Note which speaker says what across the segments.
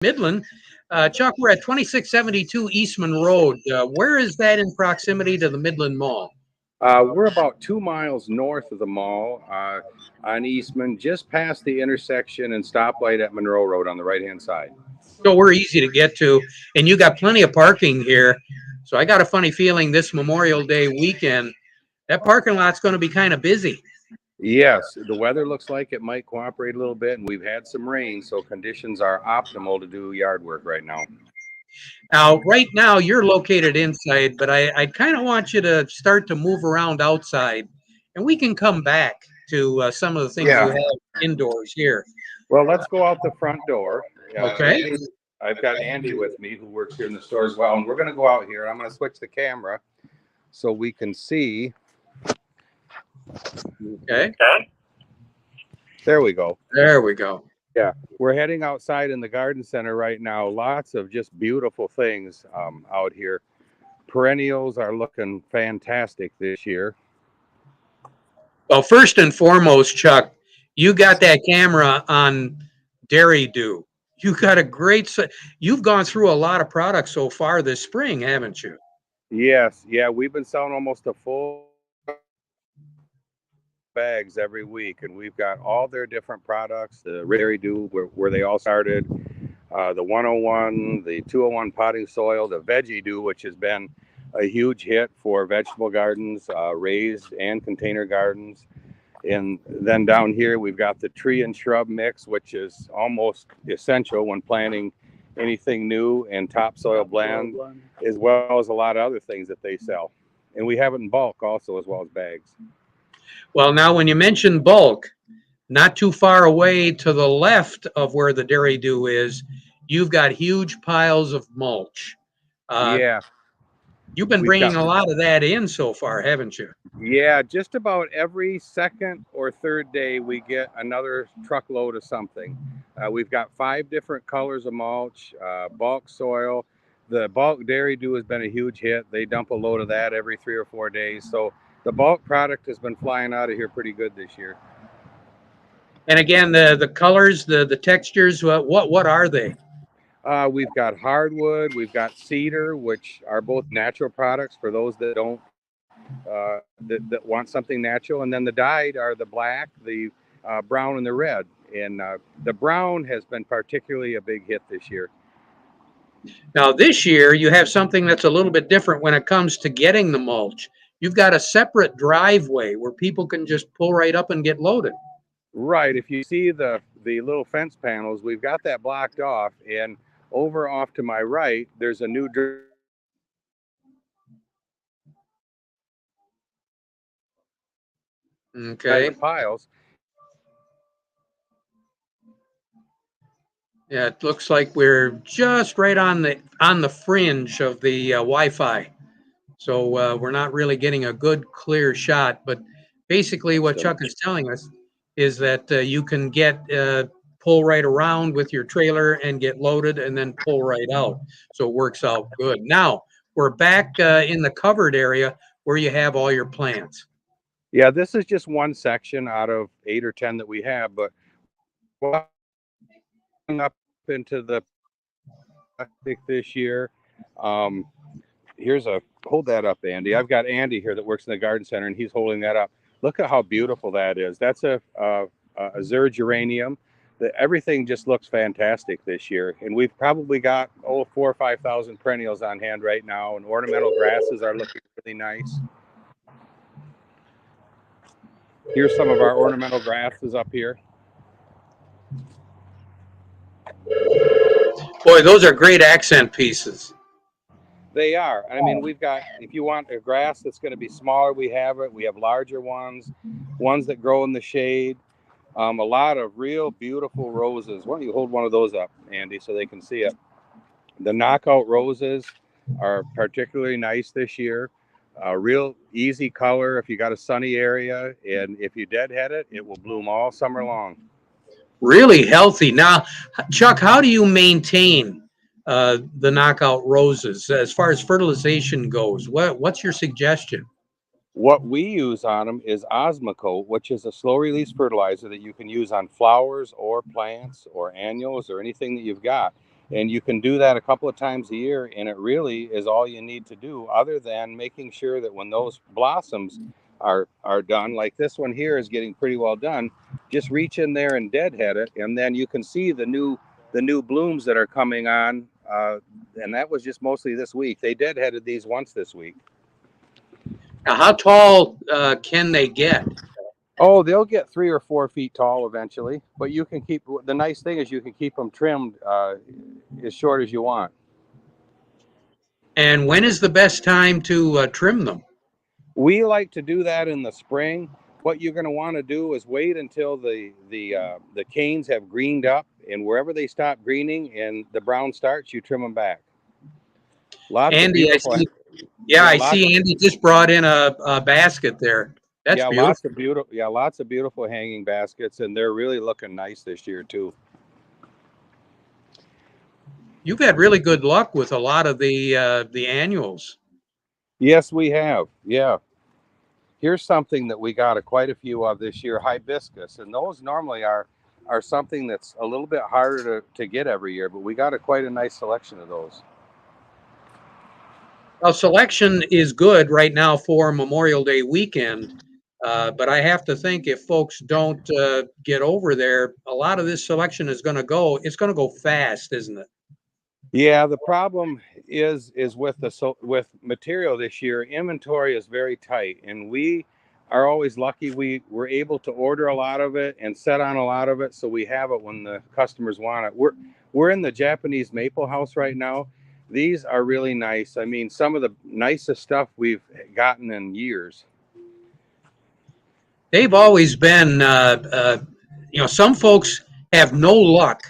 Speaker 1: Midland. Chuck, we're at 2672 Eastman Road. Where is that in proximity to the Midland Mall?
Speaker 2: We're about 2 miles north of the mall on Eastman, just past the intersection and stoplight at Monroe Road on the right-hand side.
Speaker 1: So we're easy to get to, and you got plenty of parking here. So I got a funny feeling this Memorial Day weekend, that parking lot's going to be kind of busy.
Speaker 2: Yes, the weather looks like it might cooperate a little bit, and we've had some rain, so conditions are optimal to do yard work right now.
Speaker 1: Now, right now, you're located inside, but I kind of want you to start to move around outside, and we can come back to some of the things you
Speaker 2: Yeah.
Speaker 1: have indoors here.
Speaker 2: Well, let's go out the front door.
Speaker 1: Okay.
Speaker 2: I've got Andy with me who works here in the store as well, and we're going to go out here. I'm going to switch the camera so we can see.
Speaker 1: Okay.
Speaker 2: There we go.
Speaker 1: There we go.
Speaker 2: Yeah, we're heading outside in the garden center right now. Lots of just beautiful things out here. Perennials are looking fantastic this year.
Speaker 1: Well, first and foremost, Chuck, you got that camera on Dairy Dew. You got a great. You've gone through a lot of products so far this spring, haven't you?
Speaker 2: Yes, yeah, we've been selling almost a full bags every week, and we've got all their different products. The Dairy Dew, where they all started, the 101, the 201 potting soil, the Veggie Dew, which has been a huge hit for vegetable gardens, raised and container gardens. And then down here, we've got the tree and shrub mix, which is almost essential when planting anything new, and topsoil blend, as well as a lot of other things that they sell. And we have it in bulk also, as well as bags.
Speaker 1: Well, now when you mention bulk, not too far away to the left of where the Dairy Dew is, you've got huge piles of mulch.
Speaker 2: Yeah.
Speaker 1: You've been bringing a lot of that in so far, haven't you?
Speaker 2: Yeah, just about every second or third day we get another truckload of something. We've got 5 different colors of mulch, bulk soil. The bulk Dairy Dew has been a huge hit. They dump a load of that every 3 or 4 days. So the bulk product has been flying out of here pretty good this year.
Speaker 1: And again, the colors, the textures, what are they?
Speaker 2: We've got hardwood, we've got cedar, which are both natural products for those that don't that want something natural. And then the dyed are the black, the brown, and the red. And the brown has been particularly a big hit this year.
Speaker 1: Now, this year, you have something that's a little bit different when it comes to getting the mulch. You've got a separate driveway where people can just pull right up and get loaded.
Speaker 2: Right. If you see the little fence panels, we've got that blocked off. And over off to my right, there's a new
Speaker 1: Okay.
Speaker 2: piles.
Speaker 1: Yeah, it looks like we're just right on the fringe of the Wi-Fi, so we're not really getting a good clear shot. But basically, what Chuck is telling us is that you can pull right around with your trailer and get loaded, and then pull right out. So it works out good. Now we're back in the covered area where you have all your plants.
Speaker 2: Yeah, this is just one section out of 8 or 10 that we have, but up into the plastic this year. Hold that up, Andy. I've got Andy here that works in the garden center, and he's holding that up. Look at how beautiful that is. That's a azure geranium. Everything just looks fantastic this year, and we've probably got 4,000 or 5,000 perennials on hand right now, and ornamental grasses are looking really nice. Here's some of our ornamental grasses up here.
Speaker 1: Boy, those are great accent pieces.
Speaker 2: They are. I mean, we've got, if you want a grass that's going to be smaller, we have it. We have larger ones that grow in the shade. A lot of real beautiful roses. Why don't you hold one of those up, Andy, so they can see it? The knockout roses are particularly nice this year. Real easy color if you got a sunny area, and if you deadhead it, it will bloom all summer long.
Speaker 1: Really healthy. Now, Chuck, how do you maintain the knockout roses as far as fertilization goes? What's your suggestion?
Speaker 2: What we use on them is Osmocote, which is a slow release fertilizer that you can use on flowers or plants or annuals or anything that you've got. And you can do that a couple of times a year, and it really is all you need to do, other than making sure that when those blossoms are done, like this one here is getting pretty well done, just reach in there and deadhead it, and then you can see the new blooms that are coming on. And that was just mostly this week. They deadheaded these once this week.
Speaker 1: Now, how tall can they get?
Speaker 2: Oh, they'll get 3 or 4 feet tall eventually, but you can keep, the nice thing is you can keep them trimmed as short as you want.
Speaker 1: And when is the best time to trim them?
Speaker 2: We like to do that in the spring. What you're going to want to do is wait until the canes have greened up, and wherever they stop greening and the brown starts, you trim them back.
Speaker 1: Andy, I see. Yeah, I see. Andy just brought in a basket there. That's beautiful.
Speaker 2: Lots of beautiful hanging baskets, and they're really looking nice this year too.
Speaker 1: You've had really good luck with a lot of the annuals.
Speaker 2: Yes, we have. Yeah. Here's something that we got quite a few of this year: hibiscus, and those normally are something that's a little bit harder to get every year, but we got quite a nice selection of those.
Speaker 1: Well, selection is good right now for Memorial Day weekend, but I have to think if folks don't get over there, a lot of this selection is going to go. It's going to go fast, isn't it?
Speaker 2: Yeah, the problem is with with material this year. Inventory is very tight, and we are always lucky we were able to order a lot of it and set on a lot of it, so we have it when the customers want it. We're in the Japanese maple house right now. These are really nice. I mean, some of the nicest stuff we've gotten in years.
Speaker 1: They've always been, some folks have no luck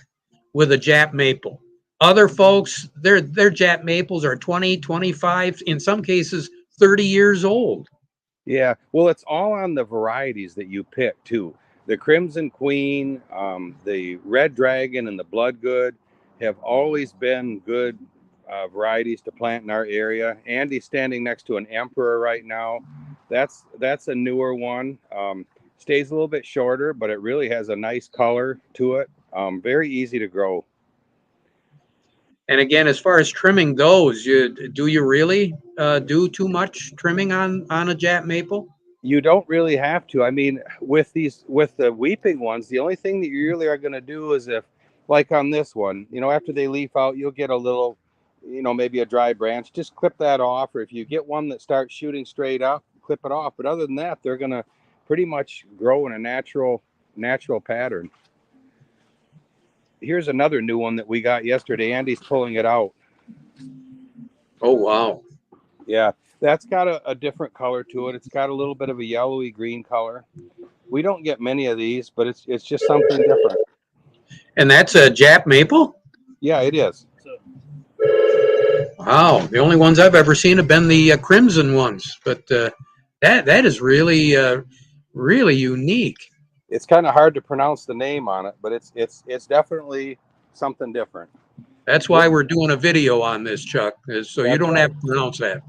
Speaker 1: with a Jap maple. Other folks, their Jap maples are 20, 25, in some cases 30 years old.
Speaker 2: Yeah, well, it's all on the varieties that you pick too. The Crimson Queen, the Red Dragon, and the Bloodgood have always been good varieties to plant in our area. Andy's standing next to an Emperor right now. That's a newer one. Stays a little bit shorter, but it really has a nice color to it. Very easy to grow.
Speaker 1: And again, as far as trimming those, do you really do too much trimming on a Jap maple?
Speaker 2: You don't really have to. I mean, with the weeping ones, the only thing that you really are going to do is if, like on this one, after they leaf out, you'll get a little, maybe a dry branch. Just clip that off, or if you get one that starts shooting straight up, clip it off. But other than that, they're going to pretty much grow in a natural pattern. Here's another new one that we got yesterday. Andy's pulling it out.
Speaker 1: Oh, wow.
Speaker 2: Yeah, that's got a different color to it. It's got a little bit of a yellowy green color. We don't get many of these, but it's just something different.
Speaker 1: And that's a Jap maple?
Speaker 2: Yeah, it is.
Speaker 1: Wow, the only ones I've ever seen have been the crimson ones, but that is really really unique.
Speaker 2: It's kind of hard to pronounce the name on it, but it's definitely something different.
Speaker 1: That's why we're doing a video on this, Chuck, so you don't have to pronounce that.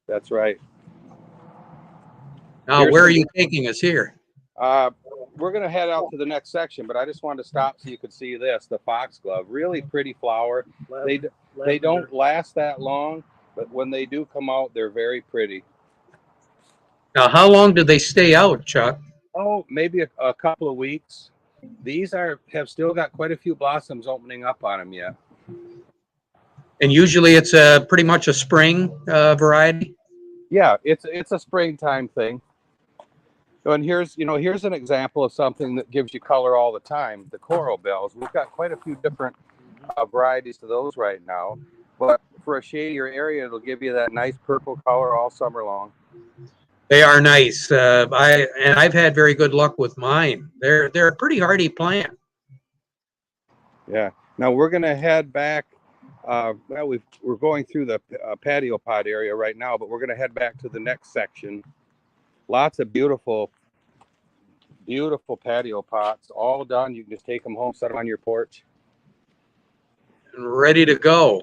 Speaker 2: That's right.
Speaker 1: Now, where are you taking us here?
Speaker 2: We're going to head out to the next section, but I just wanted to stop so you could see this, the foxglove. Really pretty flower. They don't last that long, but when they do come out, they're very pretty.
Speaker 1: Now, how long do they stay out, Chuck?
Speaker 2: Oh, maybe a couple of weeks. These have still got quite a few blossoms opening up on them yet.
Speaker 1: And usually it's pretty much a spring variety?
Speaker 2: Yeah, it's a springtime thing. And here's an example of something that gives you color all the time, the coral bells. We've got quite a few different varieties of those right now. But for a shadier area, it'll give you that nice purple color all summer long.
Speaker 1: They are nice. I've had very good luck with mine. They're a pretty hardy plant.
Speaker 2: Yeah. Now we're going to head back. We're going through the patio pot area right now, but we're going to head back to the next section. Lots of beautiful patio pots, all done. You can just take them home, set them on your porch.
Speaker 1: Ready to go.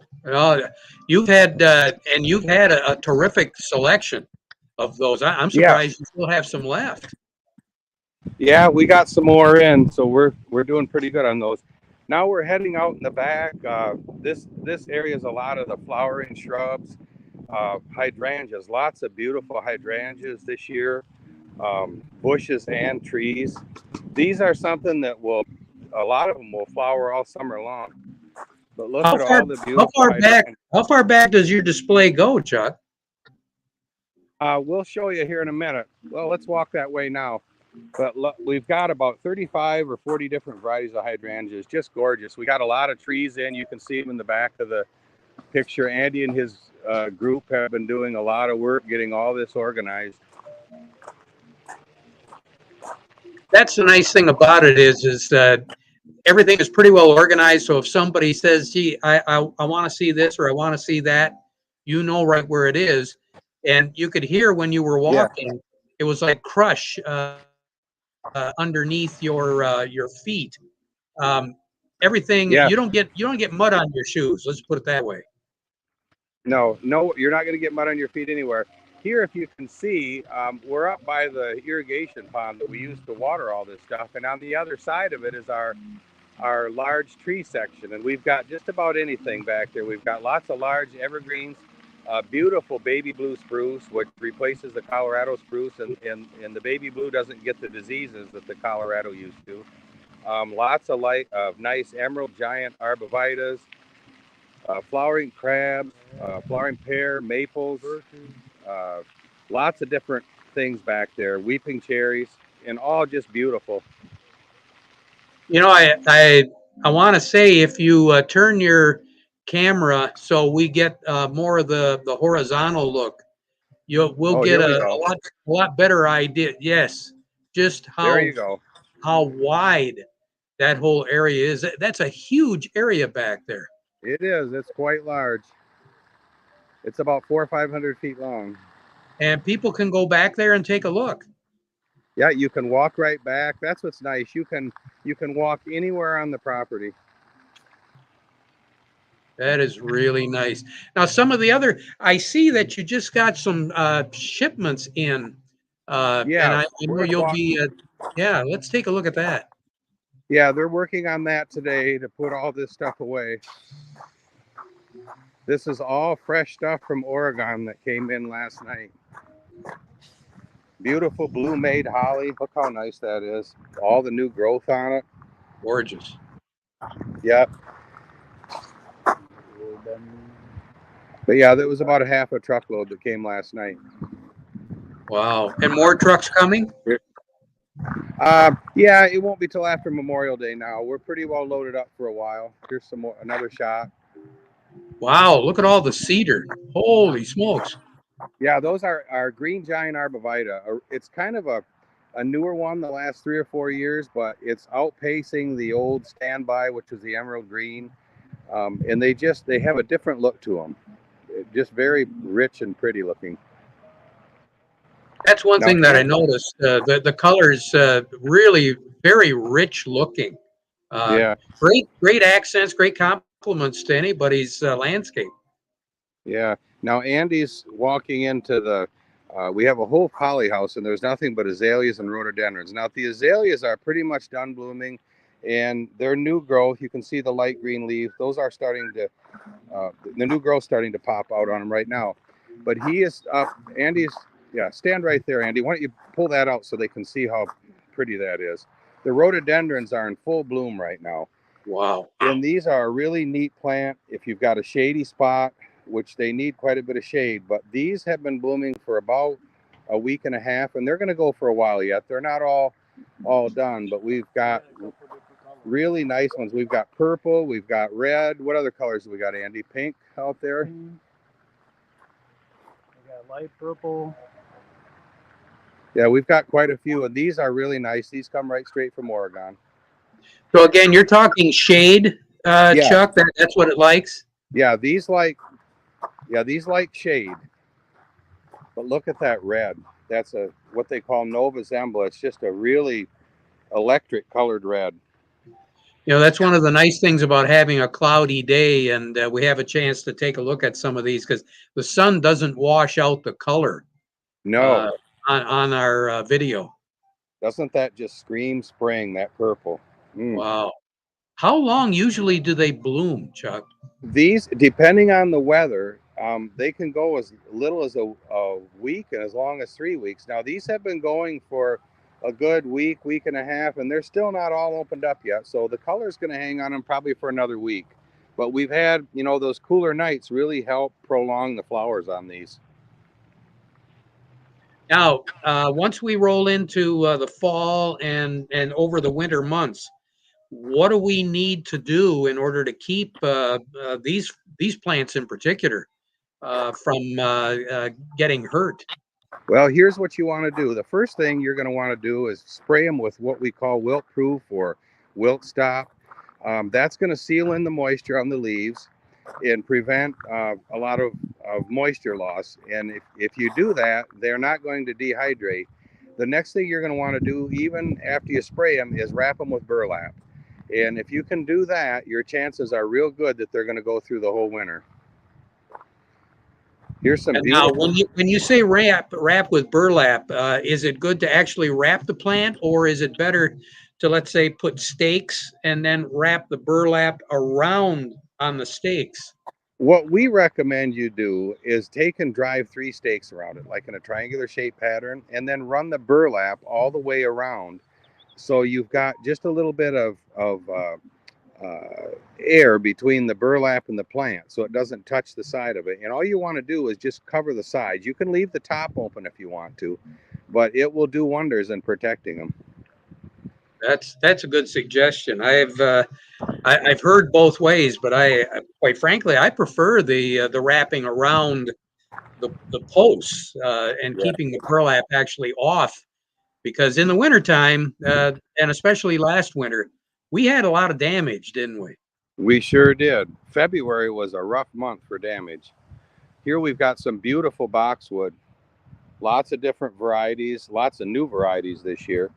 Speaker 1: You've had a terrific selection of those. I'm surprised you still have some left.
Speaker 2: Yeah, we got some more in, so we're doing pretty good on those. Now we're heading out in the back. This area is a lot of the flowering shrubs, hydrangeas, lots of beautiful hydrangeas this year, bushes and trees. These are something that a lot of them will flower all summer long. But look
Speaker 1: How
Speaker 2: at
Speaker 1: far
Speaker 2: all the
Speaker 1: how
Speaker 2: beautiful
Speaker 1: far back
Speaker 2: hydrangeas.
Speaker 1: how far back does your display go, Chuck?
Speaker 2: We'll show you here in a minute. Well, let's walk that way now. But look, we've got about 35 or 40 different varieties of hydrangeas. Just gorgeous. We got a lot of trees in. You can see them in the back of the picture. Andy and his group have been doing a lot of work getting all this organized.
Speaker 1: That's the nice thing about it is everything is pretty well organized. So if somebody says, "Gee, I want to see this or I want to see that," you know right where it is, and you could hear when you were
Speaker 2: Yeah,
Speaker 1: walking. It was like crush underneath your feet. Um, Everything
Speaker 2: yeah.
Speaker 1: you don't get mud on your shoes. Let's put it that way.
Speaker 2: No, no, you're not going to get mud on your feet anywhere. Here, if you can see, we're up by the irrigation pond that we use to water all this stuff. And on the other side of it is our large tree section. And we've got just about anything back there. We've got lots of large evergreens, beautiful baby blue spruce, which replaces the Colorado spruce. And the baby blue doesn't get the diseases that the Colorado used to. Lots of nice emerald giant arbovitas, flowering crabs, flowering pear, maples, lots of different things back there, weeping cherries, and all just beautiful.
Speaker 1: You know, I want to say if you turn your camera so we get more of the horizontal look, we'll
Speaker 2: Oh,
Speaker 1: get
Speaker 2: here we
Speaker 1: a
Speaker 2: go.
Speaker 1: lot better idea. Yes, just
Speaker 2: There you go.
Speaker 1: how wide that whole area is. That's a huge area back there.
Speaker 2: It is. It's quite large. It's about 400 or 500 feet long.
Speaker 1: And people can go back there and take a look.
Speaker 2: Yeah, you can walk right back. That's what's nice. You can walk anywhere on the property.
Speaker 1: That is really nice. Now, some of the other, I see that you just got some shipments in, and
Speaker 2: Yeah,
Speaker 1: I know
Speaker 2: we're
Speaker 1: you'll
Speaker 2: walk.
Speaker 1: be, yeah, let's take a look at that.
Speaker 2: Yeah, they're working on that today to put all this stuff away. This is all fresh stuff from Oregon that came in last night. Beautiful blue made holly. Look how nice that is. All the new growth on it.
Speaker 1: Gorgeous.
Speaker 2: Yep. But yeah, there was about a half a truckload that came last night.
Speaker 1: Wow. And more trucks coming?
Speaker 2: Yeah, it won't be till after Memorial Day now. We're pretty well loaded up for a while. Here's some more, another shot.
Speaker 1: Wow. Look at all the cedar. Holy smokes.
Speaker 2: Yeah, those are our green giant arborvitae. It's kind of a newer one the last 3 or 4 years, but it's outpacing the old standby, which was the emerald green. And they have a different look to them. Just very rich and pretty looking.
Speaker 1: That's one
Speaker 2: Now,
Speaker 1: thing that I noticed. The colors really very rich looking. Uh,
Speaker 2: yeah,
Speaker 1: great accents, great compliments to anybody's landscape.
Speaker 2: yeah. Now Andy's walking into the. We have a whole poly house, and there's nothing but azaleas and rhododendrons. Now the azaleas are pretty much done blooming, and they're new growth. You can see the light green leaves; those are starting to. The new growth starting to pop out on them right now. But he is up. Andy's. Yeah, stand right there, Andy. Why don't you pull that out so they can see how pretty that is? The rhododendrons are in full bloom right now.
Speaker 1: Wow.
Speaker 2: And these are a really neat plant if you've got a shady spot, which they need quite a bit of shade. But these have been blooming for about a week and a half, and they're going to go for a while yet. They're not all done, but we've got really nice ones. We've got purple, we've got red. What other colors do we got, Andy? Pink out there?
Speaker 3: We got light purple.
Speaker 2: Yeah, we've got quite a few, and these are really nice. These come right straight from Oregon.
Speaker 1: So again, you're talking shade,
Speaker 2: Yeah.
Speaker 1: Chuck. That's what it likes.
Speaker 2: Yeah, these like shade. But look at that red. That's what they call Nova Zembla. It's just a really electric colored red.
Speaker 1: You know, that's one of the nice things about having a cloudy day, and we have a chance to take a look at some of these because the sun doesn't wash out the color.
Speaker 2: No,
Speaker 1: on our video.
Speaker 2: doesn't that just scream spring? That purple.
Speaker 1: Wow. How long usually do they bloom, Chuck?
Speaker 2: These, depending on the weather, they can go as little as a week and as long as 3 weeks. Now, these have been going for a good week, week and a half, and they're still not all opened up yet. So the color is going to hang on them probably for another week. But we've had, those cooler nights really help prolong the flowers on these.
Speaker 1: Now, once we roll into the fall and over the winter months, what do we need to do in order to keep these plants in particular from getting hurt?
Speaker 2: Well, here's what you want to do. The first thing you're going to want to do is spray them with what we call wilt proof or wilt stop. That's going to seal in the moisture on the leaves and prevent a lot of moisture loss. And if you do that, they're not going to dehydrate. The next thing you're going to want to do, even after you spray them, is wrap them with burlap. And if you can do that, your chances are real good that they're going to go through the whole winter. Here's some
Speaker 1: And now,
Speaker 2: beautiful.
Speaker 1: when you say wrap with burlap, is it good to actually wrap the plant, or is it better to, let's say, put stakes and then wrap the burlap around on the stakes?
Speaker 2: What we recommend you do is take and drive 3 stakes around it, like in a triangular shape pattern, and then run the burlap all the way around. So you've got just a little bit of air between the burlap and the plant, so it doesn't touch the side of it. And all you want to do is just cover the sides. You can leave the top open if you want to, but it will do wonders in protecting them.
Speaker 1: That's a good suggestion. I've heard both ways, but quite frankly, I prefer the wrapping around the posts and
Speaker 2: Yeah.
Speaker 1: keeping the burlap actually off, because in the wintertime, and especially last winter, we had a lot of damage, didn't we?
Speaker 2: We sure did. February was a rough month for damage. Here we've got some beautiful boxwood, lots of different varieties, lots of new varieties this year.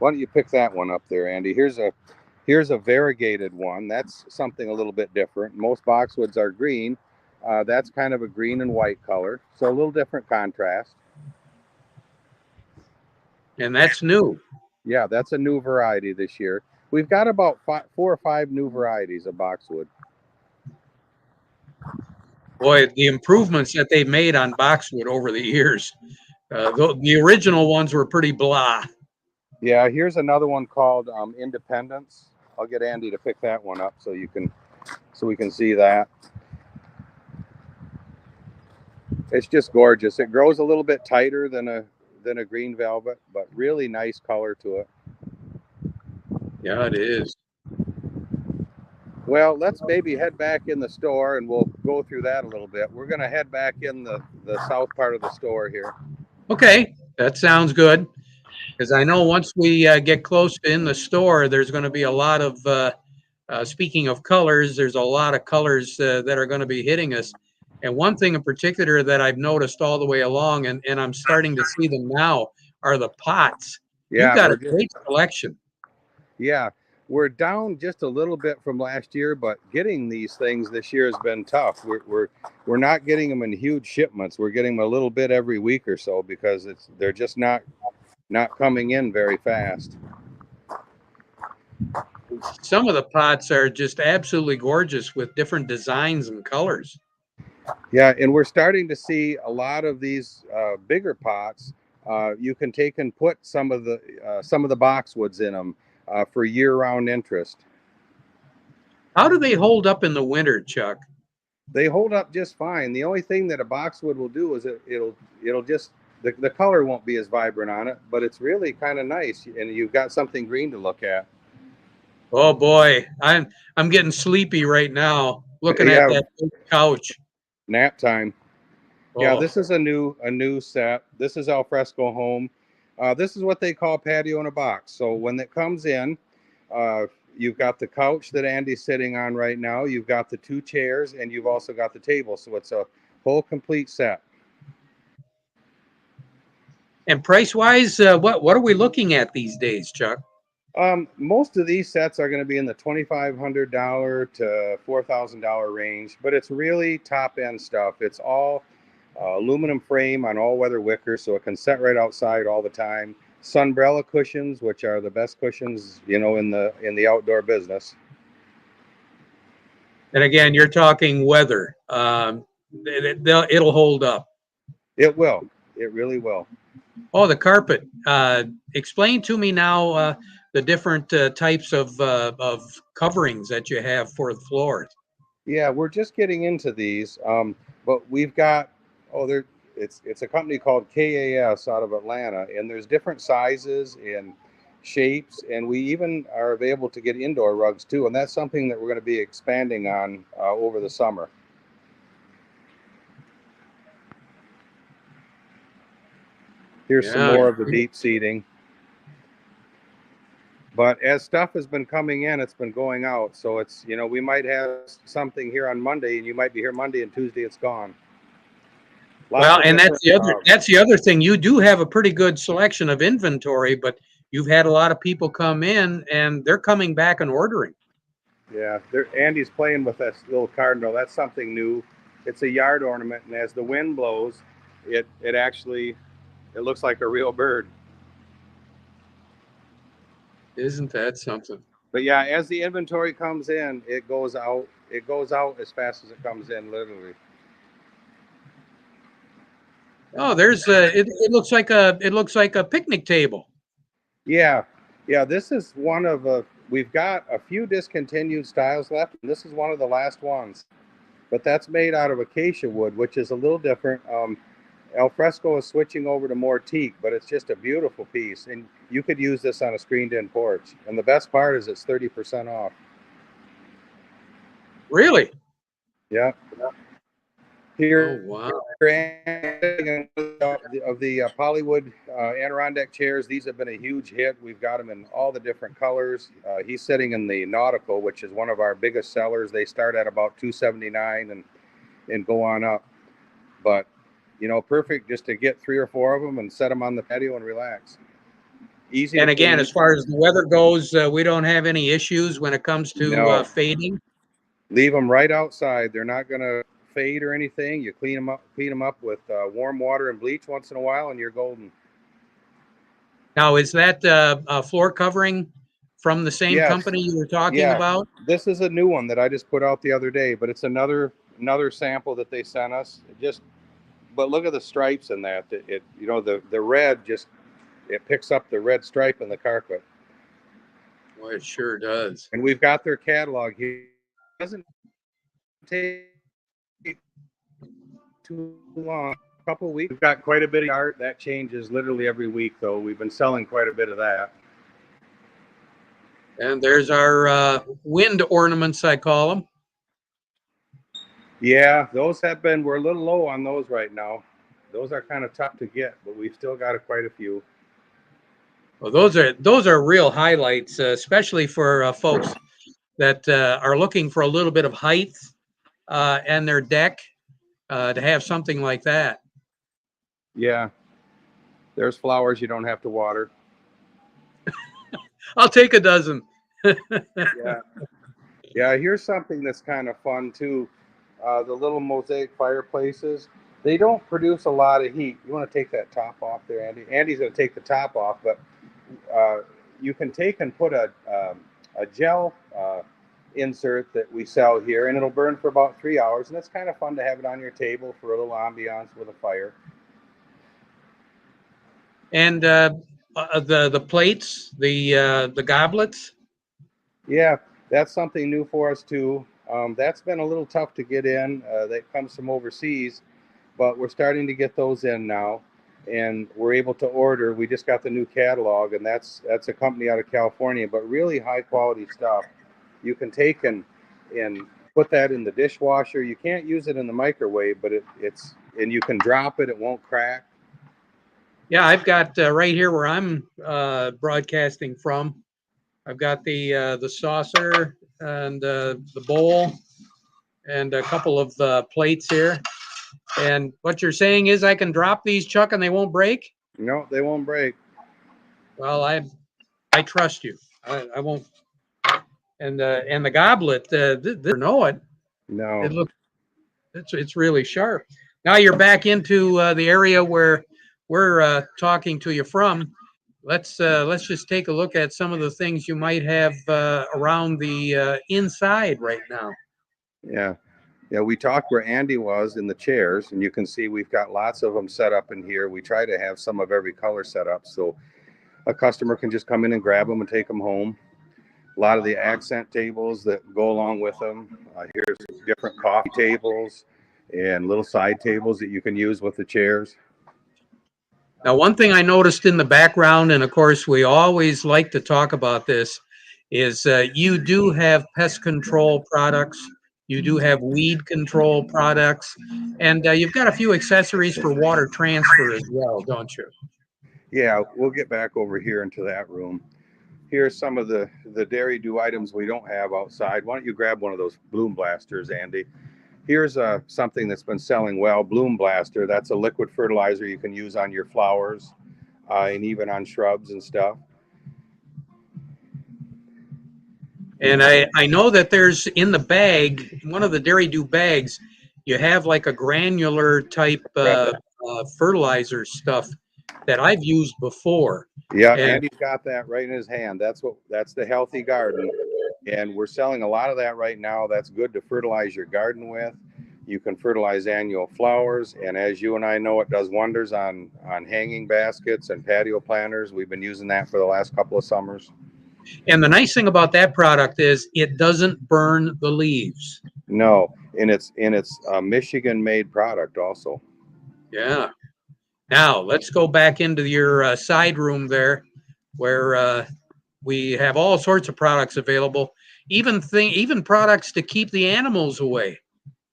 Speaker 2: Why don't you pick that one up there, Andy? Here's a variegated one. That's something a little bit different. Most boxwoods are green. That's kind of a green and white color, so a little different contrast.
Speaker 1: And that's new.
Speaker 2: Yeah, that's a new variety this year. We've got about 4 or 5 new varieties of boxwood.
Speaker 1: Boy, the improvements that they've made on boxwood over the years. The original ones were pretty blah.
Speaker 2: Yeah, here's another one called Independence. I'll get Andy to pick that one up so we can see that. It's just gorgeous. It grows a little bit tighter than a green velvet, but really nice color to it.
Speaker 1: Yeah, it is.
Speaker 2: Well, let's maybe head back in the store and we'll go through that a little bit. We're going to head back in the south part of the store here.
Speaker 1: Okay, that sounds good. Because I know once we get close to in the store, there's going to be a lot of, speaking of colors, there's a lot of colors that are going to be hitting us. And one thing in particular that I've noticed all the way along, and I'm starting to see them now, are the pots. You've
Speaker 2: Yeah,
Speaker 1: got a great selection.
Speaker 2: yeah, we're down just a little bit from last year, but getting these things this year has been tough. We're not getting them in huge shipments. We're getting them a little bit every week or so because they're just not coming in very fast.
Speaker 1: Some of the pots are just absolutely gorgeous with different designs and colors.
Speaker 2: Yeah, and we're starting to see a lot of these bigger pots. You can take and put some of the boxwoods in them for year-round interest.
Speaker 1: How do they hold up in the winter, Chuck?
Speaker 2: They hold up just fine. The only thing that a boxwood will do is it'll just the color won't be as vibrant on it, but it's really kind of nice, and you've got something green to look at.
Speaker 1: Oh boy, I'm getting sleepy right now looking
Speaker 2: Yeah,
Speaker 1: at that big couch.
Speaker 2: nap time.
Speaker 1: Oh.
Speaker 2: Yeah, this is a new set. This is Alfresco Home. This is what they call patio in a box. So when it comes in, you've got the couch that Andy's sitting on right now. You've got the 2 chairs, and you've also got the table. So it's a whole complete set.
Speaker 1: And price-wise, what are we looking at these days, Chuck?
Speaker 2: Most of these sets are going to be in the $2,500 to $4,000 range, but it's really top-end stuff. It's all aluminum frame on all-weather wicker, so it can set right outside all the time. Sunbrella cushions, which are the best cushions, in the outdoor business.
Speaker 1: And again, you're talking weather. It'll hold up.
Speaker 2: It will. It really will.
Speaker 1: Oh, the carpet. Explain to me now the different types of coverings that you have for the floors.
Speaker 2: Yeah, we're just getting into these, but we've got it's a company called KAS out of Atlanta, and there's different sizes and shapes, and we even are available to get indoor rugs too, and that's something that we're going to be expanding on over the summer. Here's some more of the deep seating. But as stuff has been coming in, it's been going out. So it's, we might have something here on Monday, and you might be here Monday, and Tuesday it's gone.
Speaker 1: Well, and that's the other thing. You do have a pretty good selection of inventory, but you've had a lot of people come in, and they're coming back and ordering.
Speaker 2: Yeah, Andy's playing with this little cardinal. That's something new. It's a yard ornament, and as the wind blows, it looks like a real bird.
Speaker 1: Isn't that something?
Speaker 2: But yeah, as the inventory comes in, it goes out. It goes out as fast as it comes in, literally.
Speaker 1: Oh, there's it looks like a picnic table.
Speaker 2: Yeah. This is one of we've got a few discontinued styles left, and this is one of the last ones. But that's made out of acacia wood, which is a little different. Alfresco is switching over to more teak, but it's just a beautiful piece, and you could use this on a screened-in porch. And the best part is it's 30% off.
Speaker 1: Really?
Speaker 2: Yeah. Here,
Speaker 1: oh, wow.
Speaker 2: Of the Polywood Adirondack chairs, these have been a huge hit. We've got them in all the different colors. He's sitting in the Nautical, which is one of our biggest sellers. They start at about $279 and go on up. But perfect just to get 3 or 4 of them and set them on the patio and relax. Easy.
Speaker 1: And again, as far as the weather goes, we don't have any issues when it comes to fading.
Speaker 2: Leave them right outside. They're not going to fade or anything. You clean them up with warm water and bleach once in a while, and you're golden. Now,
Speaker 1: is that a floor covering from the same company you were talking about?
Speaker 2: This is a new one that I just put out the other day, but it's another sample that they sent us. But look at the stripes in that. The red it picks up the red stripe in the carpet.
Speaker 1: Well, it sure does.
Speaker 2: And we've got their catalog here. It doesn't take too long. A couple of weeks. We've got quite a bit of art that changes literally every week, though. We've been selling quite a bit of that.
Speaker 1: And there's our wind ornaments, I call them.
Speaker 2: Yeah, those we're a little low on those right now. Those are kind of tough to get, but we've still got quite a few.
Speaker 1: Well, those are real highlights, especially for folks that are looking for a little bit of height and their deck to have something like that.
Speaker 2: Yeah, there's flowers you don't have to water.
Speaker 1: I'll take a dozen.
Speaker 2: Yeah. Here's something that's kind of fun too. The little mosaic fireplaces. They don't produce a lot of heat. You want to take that top off there, Andy? Andy's going to take the top off, but you can take and put a gel insert that we sell here, and it'll burn for about 3 hours, and it's kind of fun to have it on your table for a little ambiance with a fire.
Speaker 1: And the plates, the goblets.
Speaker 2: Yeah, that's something new for us too. That's been a little tough to get in. That comes from overseas, but we're starting to get those in now, and we're able to order. We just got the new catalog, and that's a company out of California, but really high quality stuff. You can take and put that in the dishwasher. You can't use it in the microwave, but and you can drop it. It won't crack.
Speaker 1: Yeah, I've got right here where I'm broadcasting from. I've got the saucer and the bowl and a couple of plates here. And what you're saying is I can drop these, Chuck, and they won't break?
Speaker 2: No, they won't break.
Speaker 1: Well, I trust you. I won't. And the goblet, know it.
Speaker 2: No,
Speaker 1: it's really sharp. Now you're back into the area where we're talking to you from. Let's just take a look at some of the things you might have around the inside right now.
Speaker 2: Yeah. Yeah, we talked where Andy was in the chairs, and you can see we've got lots of them set up in here. We try to have some of every color set up so a customer can just come in and grab them and take them home. A lot of the accent tables that go along with them. Here's different coffee tables and little side tables that you can use with the chairs.
Speaker 1: Now, one thing I noticed in the background, and of course, we always like to talk about this, is you do have pest control products. You do have weed control products, and you've got a few accessories for water transfer as well, don't you?
Speaker 2: Yeah, we'll get back over here into that room. Here's some of the Dairy Do items we don't have outside. Why don't you grab one of those bloom blasters, Andy? Here's something that's been selling well, Bloom Blaster. That's a liquid fertilizer you can use on your flowers and even on shrubs and stuff.
Speaker 1: And I know that there's in the bag, one of the Dairy Do bags, you have like a granular type fertilizer stuff that I've used before.
Speaker 2: Yeah,
Speaker 1: And
Speaker 2: Andy's got that right in his hand. That's the Healthy Garden. And we're selling a lot of that right now. That's good to fertilize your garden with. You can fertilize annual flowers, and as you and I know, it does wonders on hanging baskets and patio planters. We've been using that for the last couple of summers.
Speaker 1: And the nice thing about that product is it doesn't burn the leaves.
Speaker 2: No, and it's a Michigan-made product also.
Speaker 1: Yeah. Now let's go back into your side room there, where we have all sorts of products available, even products to keep the animals away.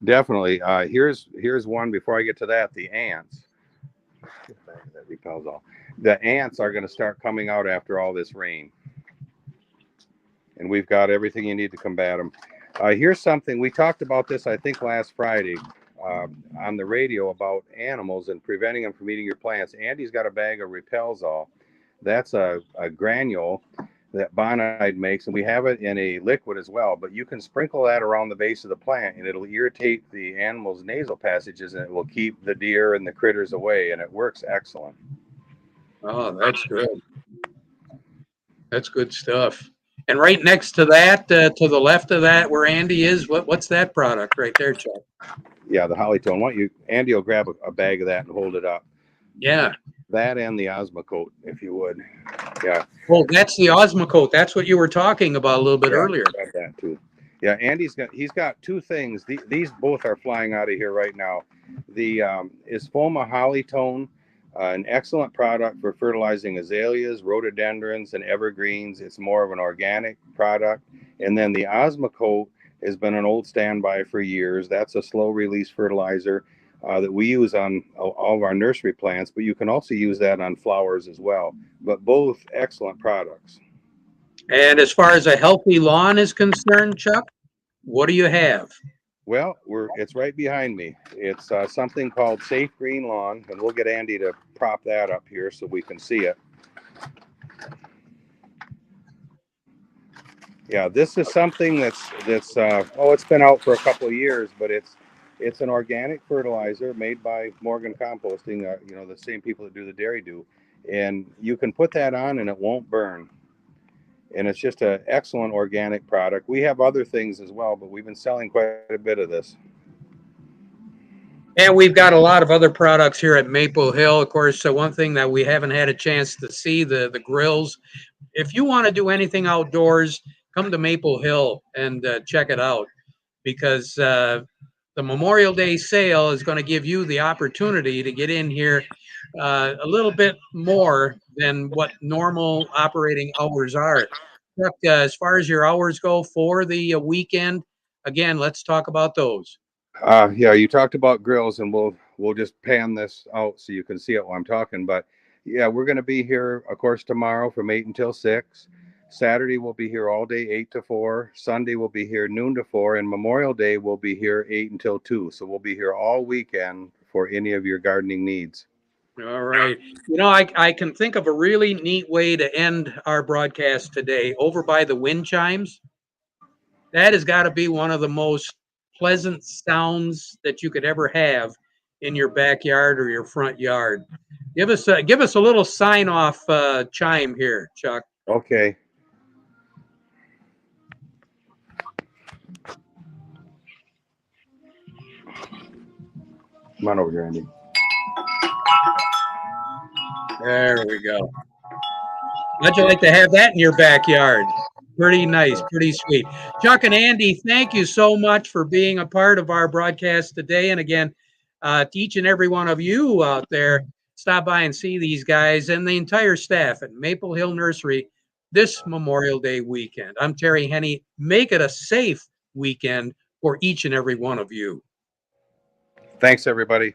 Speaker 2: Definitely. Here's one before I get to that. The ants. That repels all. The ants are going to start coming out after all this rain. And we've got everything you need to combat them. Here's something. We talked about this, I think, last Friday on the radio about animals and preventing them from eating your plants. Andy's got a bag of Repels-All. That's a granule that Bonide makes, and we have it in a liquid as well. But you can sprinkle that around the base of the plant, and it'll irritate the animal's nasal passages, and it will keep the deer and the critters away, and it works excellent.
Speaker 1: Oh, that's good. That's good stuff. And right next to that, to the left of that, where Andy is, what's that product right there, Chuck?
Speaker 2: Yeah, the Hollytone. Why don't you, Andy will grab a bag of that and hold it up.
Speaker 1: Yeah.
Speaker 2: That and the Osmocote, if you would. Yeah.
Speaker 1: Oh, that's the Osmocote. That's what you were talking about a little bit earlier.
Speaker 2: That too. Yeah, Andy's got two things. These both are flying out of here right now. The Isfoma Hollytone, an excellent product for fertilizing azaleas, rhododendrons, and evergreens. It's more of an organic product. And then the Osmocote has been an old standby for years. That's a slow release fertilizer that we use on all of our nursery plants, but you can also use that on flowers as well. But both excellent products.
Speaker 1: And as far as a healthy lawn is concerned, Chuck, what do you have?
Speaker 2: Well, it's right behind me. It's something called Safe Green Lawn, and we'll get Andy to prop that up here so we can see it. Yeah, this is something that's it's been out for a couple of years, but it's an organic fertilizer made by Morgan Composting, the same people that do the Dairy Do, and you can put that on and it won't burn. And it's just an excellent organic product. We have other things as well, but we've been selling quite a bit of this.
Speaker 1: And we've got a lot of other products here at Maple Hill. Of course, one thing that we haven't had a chance to see, the grills. If you want to do anything outdoors, come to Maple Hill and check it out, because the Memorial Day sale is going to give you the opportunity to get in here a little bit more than what normal operating hours are. Chuck, as far as your hours go for the weekend, again, let's talk about those.
Speaker 2: Yeah, you talked about grills, and we'll just pan this out so you can see it while I'm talking. But yeah, we're going to be here, of course, tomorrow from 8 until 6. Saturday we'll be here all day 8 to 4. Sunday we'll be here noon to 4, and Memorial Day we'll be here 8 until 2. So we'll be here all weekend for any of your gardening needs.
Speaker 1: All right. I can think of a really neat way to end our broadcast today. Over by the wind chimes, that has got to be one of the most pleasant sounds that you could ever have in your backyard or your front yard. Give us a little sign off chime here, Chuck.
Speaker 2: Okay. Come on over here, Andy.
Speaker 1: There we go. How'd you like to have that in your backyard? Pretty nice, pretty sweet. Chuck and Andy, thank you so much for being a part of our broadcast today. And again, to each and every one of you out there, stop by and see these guys and the entire staff at Maple Hill Nursery this Memorial Day weekend. I'm Terry Henney. Make it a safe weekend for each and every one of you.
Speaker 2: Thanks, everybody.